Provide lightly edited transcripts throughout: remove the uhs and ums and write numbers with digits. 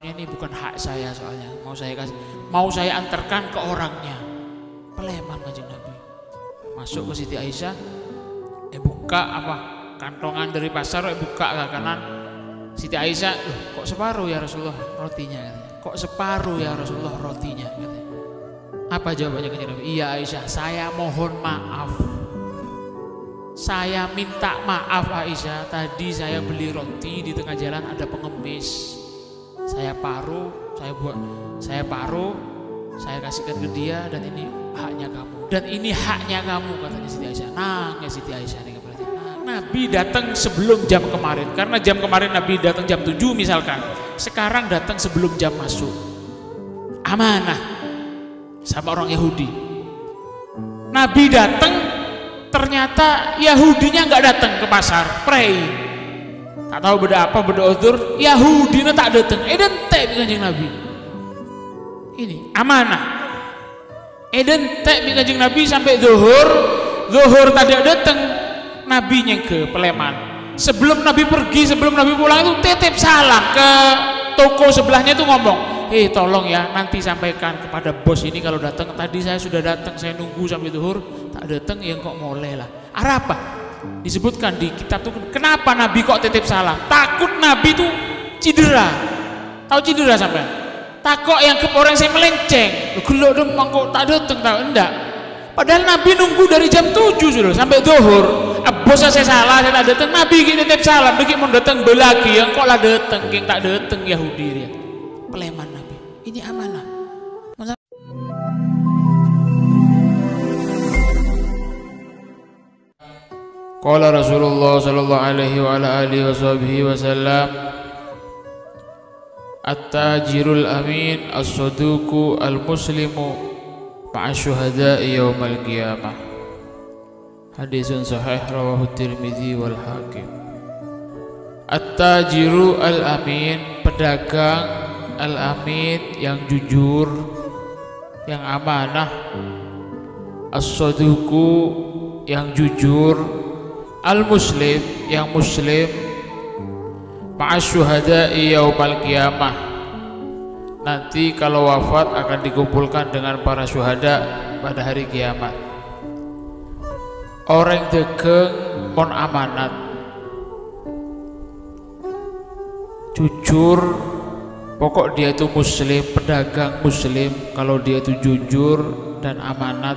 Ini bukan hak saya, soalnya mau saya antarkan ke orangnya. Peleman Kanjeng Nabi. Masuk ke Siti Aisyah, buka apa kantongan dari pasar, buka ke kanan. Siti Aisyah, loh, kok separuh ya Rasulullah rotinya? Kok separuh ya Rasulullah rotinya? Apa jawabannya Kanjeng Nabi? Iya Aisyah, saya mohon maaf. Saya minta maaf Aisyah, tadi saya beli roti di tengah jalan ada pengemis. Saya paruh, saya kasihkan ke dia, dan ini haknya kamu. Dan ini haknya kamu, katanya Siti Aisyah. Nangis Siti Aisyah nih berarti. Nabi datang sebelum jam kemarin, karena jam kemarin Nabi datang jam 7 misalkan. Sekarang datang sebelum jam masuk. Amanah sama orang Yahudi. Nabi datang, ternyata Yahudinya nggak datang ke pasar, pray. Tak tahu beda apa, beda uzur, Yahudinya tak datang. Tek Kanjeng Nabi. Ini amanah. Tek Kanjeng Nabi sampai zuhur tadi datang. Nabinya ke Peleman. Sebelum Nabi pergi, sebelum Nabi pulang itu titip salam ke toko sebelahnya, itu ngomong, tolong ya nanti sampaikan kepada bos ini kalau datang, tadi saya sudah datang, saya nunggu sampai zuhur tak datang, ya kok mulai lah. Arah apa? Disebutkan di kitab itu, kenapa Nabi kok titip salam? Takut Nabi itu cedera. Tahu cedera sampai? Takut yang ke orang saya melenceng. Gelok dong mangkok tak datang, tahu enggak? Padahal Nabi nunggu dari jam 7 sudah sampai zuhur. Bos saya salah, saya tak datang. Nabi titip salam, dikit mau datang belagi, yang kok lah datang, yang tak datang Yahudi dia. Peleman Nabi. Ini amanah. Qala Rasulullah sallallahu alaihi wa ala alihi wasallam, at-tajirul amin as-saduqu al-muslimu ma'a syuhada'i yaumal qiyamah. Hadisun sahih rawahu Tirmidzi wal Hakim. At-tajiru al-amin, pedagang al-amin yang jujur, yang amanah, as-saduqu yang jujur, al-muslim yang muslim, ma'asyuhada'i yaumal qiyamah, nanti kalau wafat akan dikumpulkan dengan para syuhada pada hari kiamat. Orang degeng mon amanat, jujur, pokok dia itu muslim, pedagang muslim, kalau dia itu jujur dan amanat,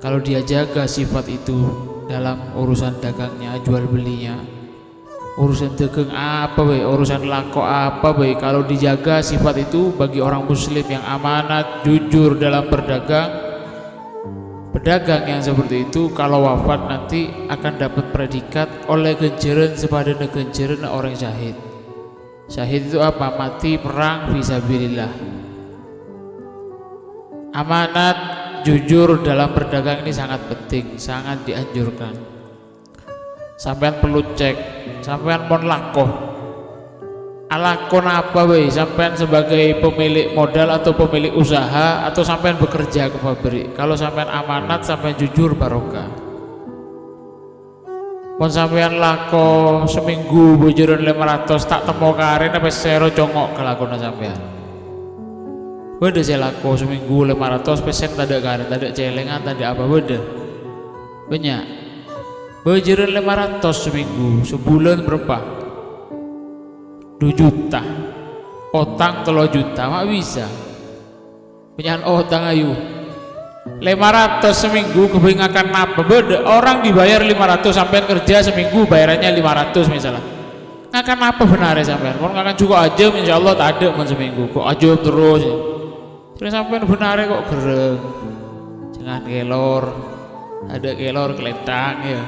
kalau dia jaga sifat itu dalam urusan dagangnya, jual belinya, urusan dagang apa baik, urusan lako apa baik, kalau dijaga sifat itu bagi orang muslim yang amanat, jujur dalam berdagang, pedagang yang seperti itu kalau wafat nanti akan dapat predikat oleh genjeren sepadana genjeren orang syahid. Syahid itu apa? Mati perang fisabilillah. Amanat, jujur dalam berdagang ini sangat penting, sangat dianjurkan. Sampean perlu cek, sampean mon lakoh alakon apa weh, sampean sebagai pemilik modal atau pemilik usaha, atau sampean bekerja ke pabrik. Kalau sampean amanat, sampean jujur, barokah. Mon sampean lako seminggu bojoran 500 tak temu karen apa sero congok kelakona sampean. Beda saya lako seminggu 500 pesen tak ada karen, tak ada celengan, tak ada apa, beda banyak. Bojoran 500 seminggu, sebulan berapa? 2 juta, otang 3 juta, mak bisa penyan otang ayu 500 seminggu, kebanyakan apa beda. Orang dibayar 500, sampean kerja seminggu bayarannya 500 misalnya, ngakan apa benarnya sampean? Kalau ngakan cukup aja insya Allah tak ada man seminggu, kok aja terus sampean benarnya kok gereng, jangan kelor, ada kelor kelentang ya,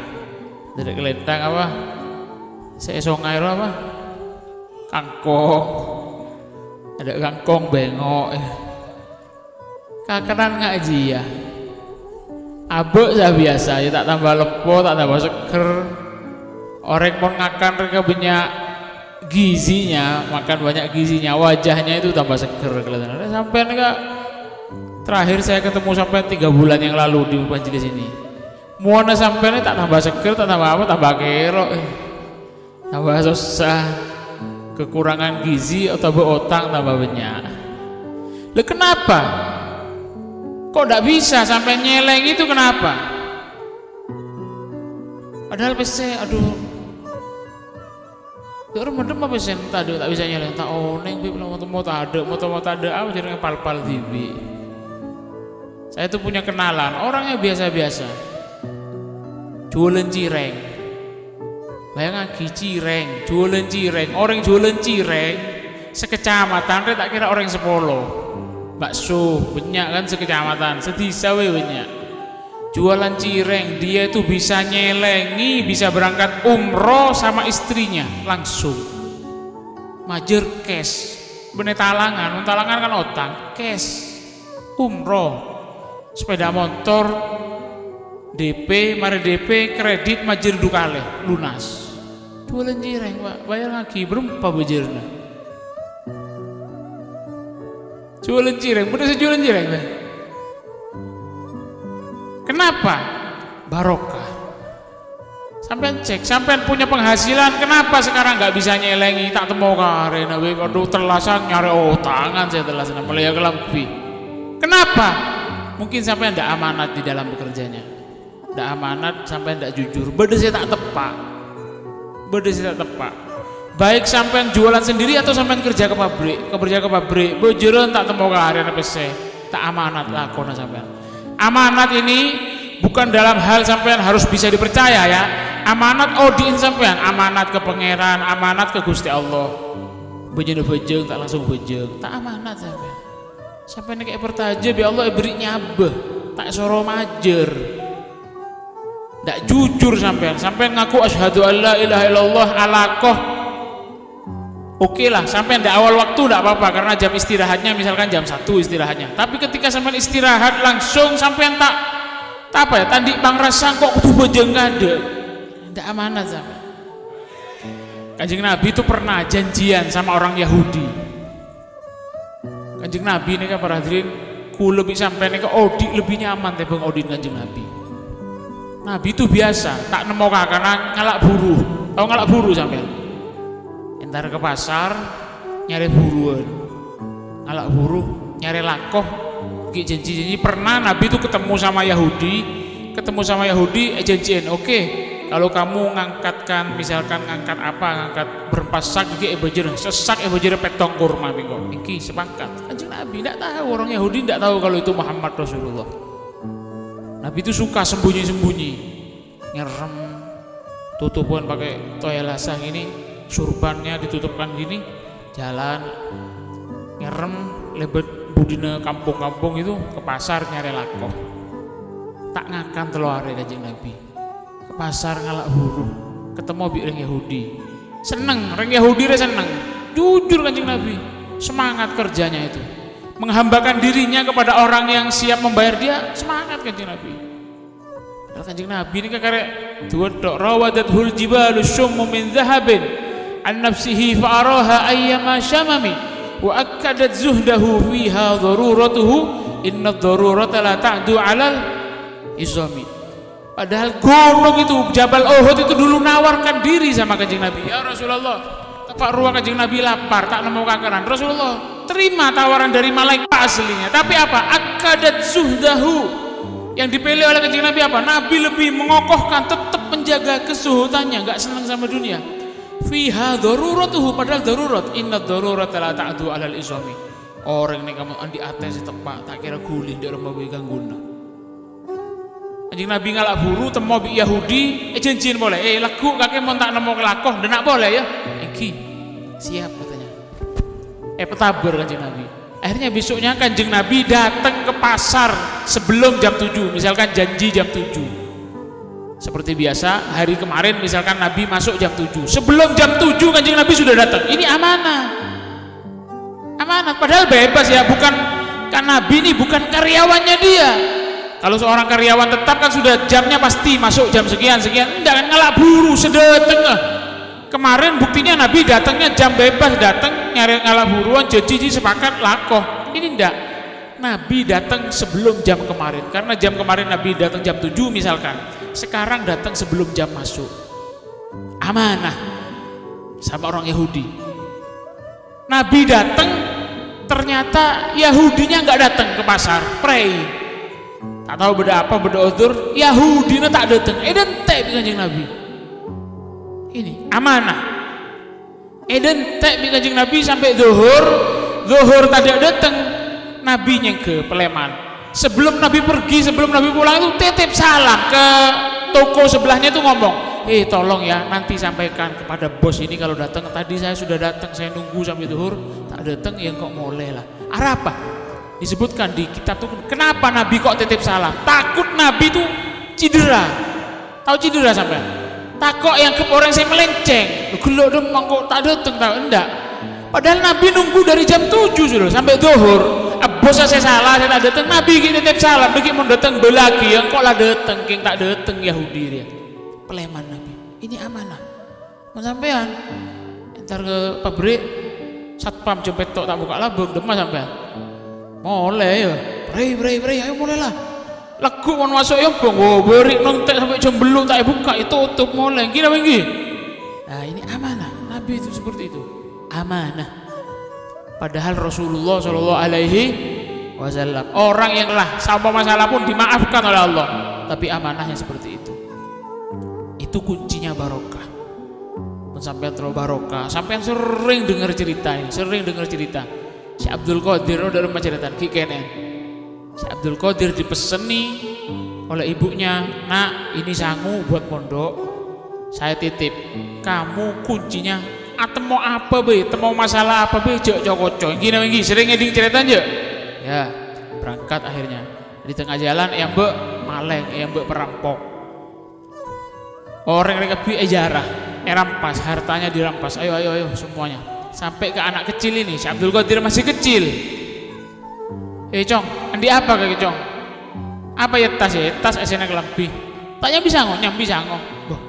ada kelentang apa saya songai apa kangkong, ada kangkong bengok kakanan ngaji ya abek saya biasa ya, tak tambah lempo, tak tambah seger. Orang mau ngakan mereka banyak gizinya, makan banyak gizinya, wajahnya itu tambah seger kelihatan. Sampai enggak, terakhir saya ketemu sampai 3 bulan yang lalu di majelis ini, muana sampai tak tambah seger, tak tambah apa, tambah kerok, tambah susah. kekurangan gizi atau beotang tambah banyak. Lah kenapa? Kok ndak bisa sampai nyeleng itu kenapa? Padahal PC, aduh, mendem apa sen tadi tak bisa nyeleng, tak oneng bib mau tak ada apa jadi ngepal-pal tibi. Saya tuh punya kenalan orangnya biasa-biasa, jualan cireng, bayang lagi cireng, jualan cireng, orang jualan cireng sekecamatan, tak kira orang sepolo, bakso banyak kan sekecamatan, sedisa banyak. Jualan cireng, dia itu bisa nyelengi, bisa berangkat umroh sama istrinya langsung. Majer cash, bener talangan kan otang, cash, umroh, sepeda motor, DP, mari DP, kredit majer dukale, lunas. Jualan cireng, Pak, bayar lagi, berapa bajernya? Jualan cireng, bener sih jualan cireng, Pak. Kenapa? Barokah. Sampai cek, sampai punya penghasilan, kenapa sekarang nggak bisa nyelengi? Tak temu karen, aduh telasan nyari tangan saya telasan, apalagi kelambi. Kenapa? Mungkin sampai ndak amanat di dalam bekerjanya, ndak amanat, sampai ndak jujur. Beda saya tak tepak, Baik sampai jualan sendiri atau sampai kerja ke pabrik, bojoran tak temu karen apa sih? Tak amanat lah kona sampai. Amanat ini bukan dalam hal sampean harus bisa dipercaya ya. Amanat odiin sampean, amanat ke pangeran, amanat ke Gusti Allah. Bejeng tak langsung bejeng, tak amanat sampean. Sampean kayak pertajab ya Allah beri nyabeh, tak soro majer. Ndak jujur sampean ngaku asyhadu alla ilaha illallah alakoh. Oke lah, sampai ndak awal waktu ndak apa-apa karena jam istirahatnya misalkan jam 1 istirahatnya. Tapi ketika sampai istirahat langsung sampai tak apa ya, tandi pangrasa kok kudu bojeng kade. Ndak amanat sampai. Kanjeng Nabi itu pernah janjian sama orang Yahudi. Kanjeng Nabi ini kan para hadirin, ku lebih sampai nih ke odi lebih nyaman teh bang odin Kanjeng Nabi. Nabi itu biasa tak nemu karena ngalak buruh. Tahu ngalak buruh sampai? Entar ke pasar nyari buruan, ngalak buruh nyari lakoh, janji pernah Nabi itu ketemu sama Yahudi, janjiin, oke, kalau kamu ngangkatkan misalkan ngangkat berempat sak bajir sesak bajir petong kurma bingung, iki sepakat. Kanjeng Nabi tidak tahu, orang Yahudi tidak tahu kalau itu Muhammad Rasulullah. Nabi itu suka sembunyi ngerem, tutupan pakai toyalasang ini, surbannya ditutupkan gini, jalan ngerem lebet budina kampung-kampung itu ke pasar nyari lakoh, tak ngakan telur Kanjeng Nabi ke pasar ngalak buruh, ketemu orang Yahudi, seneng orang Yahudi seneng, jujur Kanjeng Nabi, semangat kerjanya itu, menghambakan dirinya kepada orang yang siap membayar dia, semangat Kanjeng Nabi. Kanjeng Nabi ini karek duwedok rawadathul jibalu syummu min zahabin an nafsihi fa'araha ayyama syamami wa akkadat zuhdahu fiha daruratuhu inna darurata la ta'du alal izami. Padahal gunung itu Jabal Uhud itu dulu nawarkan diri sama Kanjeng Nabi, ya Rasulullah, tepak ruang Kanjeng Nabi lapar tak nemu makanan, Rasulullah terima tawaran dari malaikat aslinya, tapi apa? Akkadat zuhdahu, yang dipilih oleh Kanjeng Nabi apa? Nabi lebih mengokohkan, tetap menjaga kesuhutannya, nggak senang sama dunia. Fiha daruratuhu, padahal darurat, inna darurata la ta'du alal izami. Orang ini kamu andi ates tepak tak kira gulih di rumah begang guna. Kanjeng Nabi ngalak buru temu bi Yahudi, janjiin boleh, lagu kakek mau tak nemu kelakoh, dan nak boleh ya, iki siap katanya. Petabar Kanjeng Nabi. Akhirnya besoknya Kanjeng Nabi datang ke pasar sebelum jam 7, misalkan janji jam 7. Seperti biasa hari kemarin misalkan Nabi masuk jam 7, sebelum jam 7 Kanjeng Nabi sudah datang. Ini amanah padahal bebas ya, bukan kan Nabi ini bukan karyawannya dia. Kalau seorang karyawan tetap kan sudah jamnya pasti masuk jam sekian, enggak kan, ngalak buru sedetengah. Kemarin buktinya Nabi datangnya jam bebas, datang nyari ngalak buruan, janji sepakat lakoh. Ini enggak, Nabi datang sebelum jam kemarin, karena jam kemarin Nabi datang jam 7 misalkan, sekarang datang sebelum jam masuk. Amanah sama orang Yahudi. Nabi datang, ternyata Yahudinya nggak datang ke pasar, pray. Tak tahu beda apa, beda udzur, Yahudinya tak datang. Eden tek Kanjeng Nabi. Ini amanah. Eden tek Kanjeng Nabi sampai zuhur tadi datang, Nabinya ke Peleman. Sebelum Nabi pergi, sebelum Nabi pulang itu titip salam ke toko sebelahnya itu ngomong, tolong ya nanti sampaikan kepada bos ini kalau datang, tadi saya sudah datang, saya nunggu sampai zuhur tak datang, ya kok mulai lah. Arah apa? Disebutkan di kitab itu, kenapa Nabi kok titip salam? Takut Nabi itu cedera. Tahu cedera sampai? Takut yang ke orang saya melenceng. Gelok dong kok tak datang, tak enggak. Padahal Nabi nunggu dari jam 7 sudah sampai zuhur. Bos saya salah, saya tak datang. Nabi kita titip salam, begitu mau datang belagi, yang kok lah datang, king tak datang Yahudi dia. Peleman Nabi. Ini amanah. Mau sampean, ntar ke pabrik, satpam jempet tok tak buka labung, demam sampean. Mulai ya, beri, ayo mulailah. Lagu mau masuk ya, beri nontek sampai jam belum tak buka, itu tutup mulai. Gila lagi. Nah ini amanah. Nabi itu seperti itu. Amanah. Padahal Rasulullah Shallallahu Alaihi Wasallam orang yang telah sama masalah pun dimaafkan oleh Allah, tapi amanahnya seperti itu. Itu kuncinya barokah. Sampai terlalu barokah. Sampai sering dengar cerita ini, sering dengar cerita. Si Abdul Qadir udah rumah cerita kikenen. Si Abdul Qadir dipeseni oleh ibunya, nak ini sangu buat pondok, saya titip. Kamu kuncinya atau mau apa be, atau mau masalah apa be, jok gini sering ngeding cerita aja. Ya berangkat akhirnya di tengah jalan yang be maleng, yang be perampok, orang yang kebi jarah, rampas hartanya dirampas, ayo semuanya, sampai ke anak kecil ini. Si Abdul Qadir masih kecil. Cong, andi apa kaki cong? Apa ya tas esena kelambi. Tanya bisa ngomong.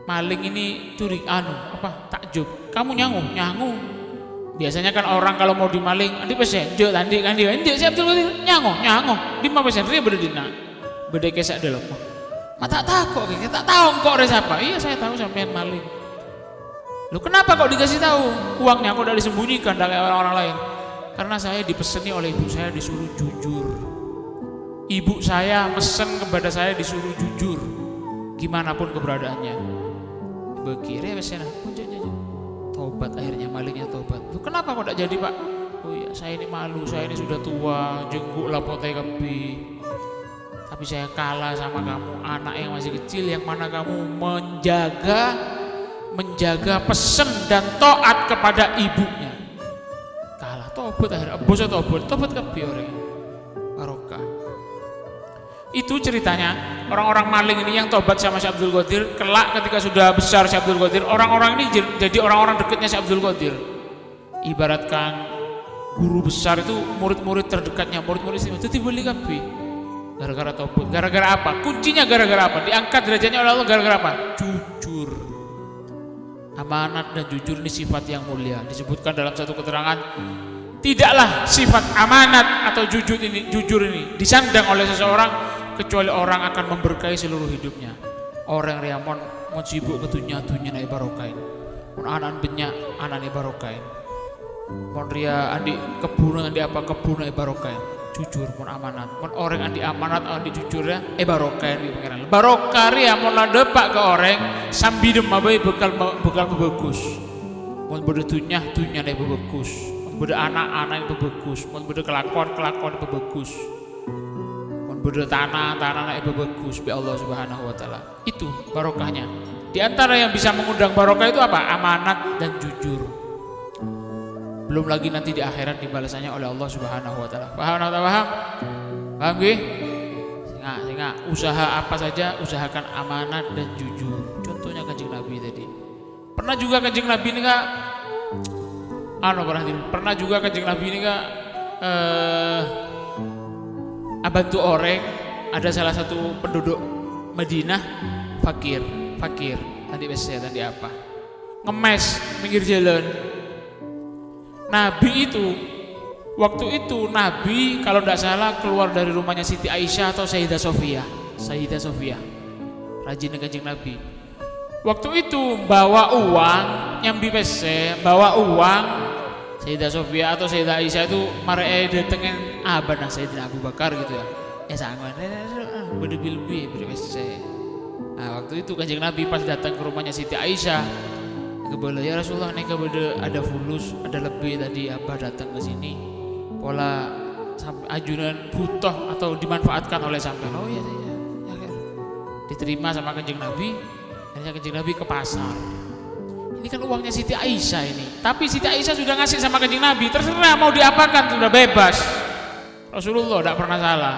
Maling ini curi takjub. Kamu nyangu. Biasanya kan orang kalau mau dimaling, andi pesen, jo tandi kan dia. Si Abdul Qadir nyangu. 5% dia berdina. Beda kesak dalam. Mata takut kayaknya, tak tahu kok ada siapa. Iya saya tahu sampean maling. Lu kenapa kok dikasih tahu? Uangnya kok udah disembunyikan dari orang-orang lain. Karena saya dipeseni oleh ibu saya disuruh jujur. Ibu saya mesen kepada saya disuruh jujur, gimana pun keberadaannya. Bekire wesena, tobat akhirnya malingnya tobat. Lu kenapa kok tidak jadi pak? Oh iya saya ini malu, saya ini sudah tua, jengguk lapotai kebi. Tapi saya kalah sama kamu, anak yang masih kecil, yang mana kamu menjaga pesen dan taat kepada ibunya. Kalah, tobat akhirnya, bosnya tobat kebi orang barokah. Itu ceritanya orang-orang maling ini yang tobat sama Syekh Abdul Qadir. Kelak ketika sudah besar Syekh Abdul Qadir, orang-orang ini jadi orang-orang dekatnya Syekh Abdul Qadir. Ibaratkan guru besar itu murid-murid terdekatnya, murid-murid itu dibeli kapi. Gara-gara tobat. Gara-gara apa? Kuncinya gara-gara apa? Diangkat derajatnya oleh Allah gara-gara apa? Jujur. Amanat dan jujur ini sifat yang mulia. Disebutkan dalam satu keterangan, tidaklah sifat amanat atau jujur ini disandang oleh seseorang kecuali orang akan memberkahi seluruh hidupnya. Orang yang mon sibuk ke dunia naik barokain. Mon anak banyak anak naik barokain. Mon ria andi kebun andi apa kebun naik barokain. Jujur mon amanat. Mon orang andi amanat andi jujur ya barokain di pengiran. Barokah ria mon ladepak ke orang sambil demabai bekal bagus. Mon berdunya naik bagus. Beda anak-anak itu bagus, beda kelakuan itu bagus, beda tanah itu bagus, bi Allah Subhanahu Wa Taala. Itu barokahnya. Di antara yang bisa mengundang barokah itu apa? Amanat dan jujur. Belum lagi nanti di akhirat dibalasannya oleh Allah Subhanahu Wa Taala. Paham gih? Singa. Usaha apa saja usahakan amanat dan jujur. Contohnya Kanjeng Nabi tadi. Pernah juga Kanjeng Nabi ini kak. Pernah juga Kanjeng Nabi ini kak bantu orang. Ada salah satu penduduk Madinah fakir tadi biasa tadi apa ngemes pinggir jalan. Nabi itu waktu itu Nabi kalau tidak salah keluar dari rumahnya Siti Aisyah atau Sayyidah Sofia rajin Kanjeng Nabi. Waktu itu bawa uang nyambi pese bawa uang Sayyidah Sofia atau Sayyidah Aisyah itu maree datengin abad Sayyidina Abu Bakar gitu ya. Sangat berdebil-debil berpese. Nah, waktu itu Kanjeng Nabi pas datang ke rumahnya Siti Aisyah, kebelah ya Rasulullah nih ada fulus, ada lebih tadi abah datang ke sini. Pola ajunan butuh atau dimanfaatkan oleh sampean. Oh iya ya, kan. Diterima sama Kanjeng Nabi. Akhirnya Kanjeng Nabi ke pasar. Ini kan uangnya Siti Aisyah ini. Tapi Siti Aisyah sudah ngasih sama Kanjeng Nabi. Terserah mau diapakan, sudah bebas. Rasulullah tidak pernah salah.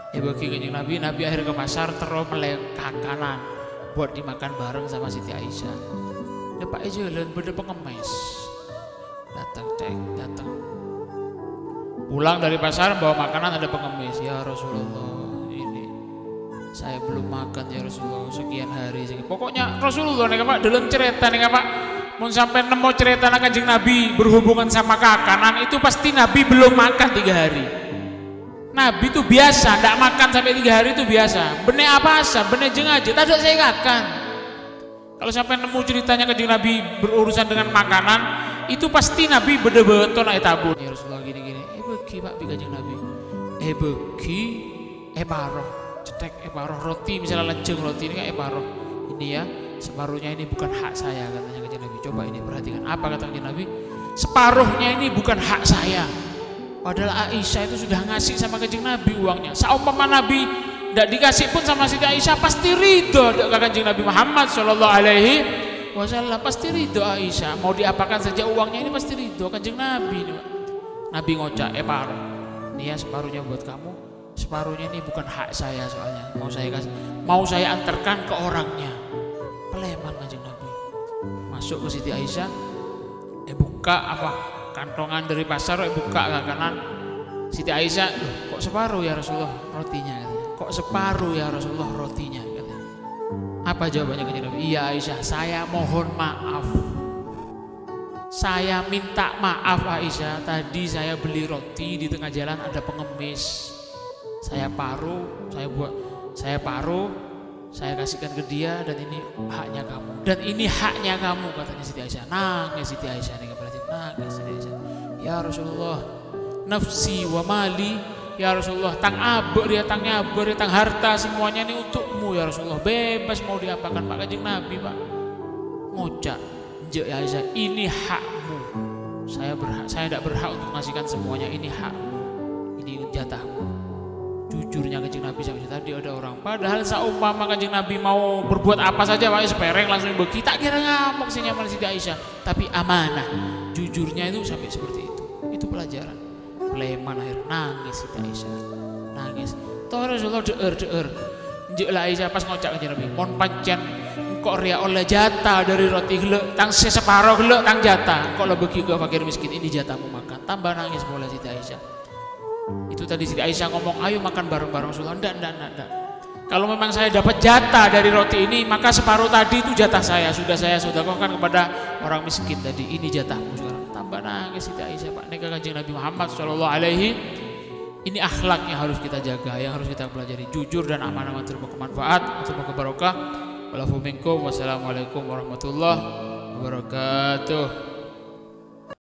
Bagi Kanjeng Nabi akhirnya ke pasar terus melek kakanan buat dimakan bareng sama Siti Aisyah. Pak jalan beda pengemis. Datang. Pulang dari pasar bawa makanan ada pengemis. Ya Rasulullah, ini saya belum makan ya Rasulullah sekian hari. Pokoknya Rasulullah nih Pak dalam cerita nih Pak. Mau sampai nemu cerita Kanjeng Nabi berhubungan sama kakanan itu pasti Nabi belum makan 3 hari. Nabi itu biasa, tidak makan sampai 3 hari itu biasa. Bener apa asa, bener jeng aja, tak ada saya makan. Kalau sampai nemu ceritanya Kanjeng Nabi berurusan dengan makanan, itu pasti Nabi bener-bener naik tabur. Ya Rasulullah gini-gini, bagi Pak Kanjeng Nabi, bagi paroh, cetek paroh roti, misalnya lejeng roti ini kan paroh. Ini ya, separuhnya ini bukan hak saya katanya Kanjeng Nabi. Coba ini perhatikan, apa kata Kanjeng Nabi? Separuhnya ini bukan hak saya. Padahal Aisyah itu sudah ngasih sama Kanjeng Nabi uangnya. Saumpama Nabi tidak dikasih pun sama Siti Aisyah pasti ridho dengan Kanjeng Nabi Muhammad Shallallahu Alaihi Wasallam, pasti ridho Aisyah. Mau diapakan saja uangnya ini pasti ridho Kanjeng Nabi. Nabi ngocak paruh. Ini ya separuhnya buat kamu. Separuhnya ini bukan hak saya soalnya. Mau saya antarkan ke orangnya. Peleman Kanjeng Nabi. Masuk ke Siti Aisyah. Buka apa? Kantongan dari pasar buka kanan. Siti Aisyah, kok separuh ya Rasulullah rotinya katanya. Kok separuh ya Rasulullah rotinya katanya. Apa jawabannya Kanjeng Nabi? Iya Aisyah, saya mohon maaf. Saya minta maaf Aisyah, tadi saya beli roti di tengah jalan ada pengemis. Saya paruh, saya kasihkan ke dia dan ini haknya kamu. Dan ini haknya kamu katanya Siti Aisyah. Nangis Siti Aisyah nih berarti nangis Siti Aisyah. Ya Rasulullah, nafsi wa mali ya Rasulullah, tang abur ya, tang nyabur ya, tang harta semuanya ini untukmu ya Rasulullah. Bebas mau diapakan Pak Kanjeng Nabi Pak. Ngocak, ya Aisyah, ini hakmu. Saya tidak berhak untuk mengasihkan semuanya. Ini hakmu, ini jatahmu. Jujurnya Kanjeng Nabi sampai tadi ada orang. Padahal seumpama Kanjeng Nabi mau berbuat apa saja Pak sepereng langsung bagi, tak kira ngamuk sih nyaman Siti Aisyah. Tapi amanah, jujurnya itu sampai seperti itu. Itu pelajaran. Pleman akhir nangis Siti Aisyah, nangis. Toh Rasulullah deer. Njek lah Aisyah pas ngocak Kanjeng Nabi. Mon pancen kok ria oleh jatah dari roti gelek, tang separuh gelek tang jatah. Kok lo bagi ke fakir miskin ini jatahmu makan. Tambah nangis boleh Siti Aisyah. Itu tadi Siti Aisyah ngomong, ayo makan bareng-bareng Rasulullah. Enggak. Kalau memang saya dapat jatah dari roti ini, maka separuh tadi itu jatah saya. Sudah saya sedekahkan kepada orang miskin tadi. Ini jatahmu sekarang. Tambah nangis Siti Aisyah Pak. Nikah Kanjeng Nabi Muhammad Shallallahu Alaihi. Ini akhlak yang harus kita jaga, yang harus kita pelajari. Jujur dan amanah, bermanfaat, semoga barokah. Wassalamualaikum warahmatullahi wabarakatuh.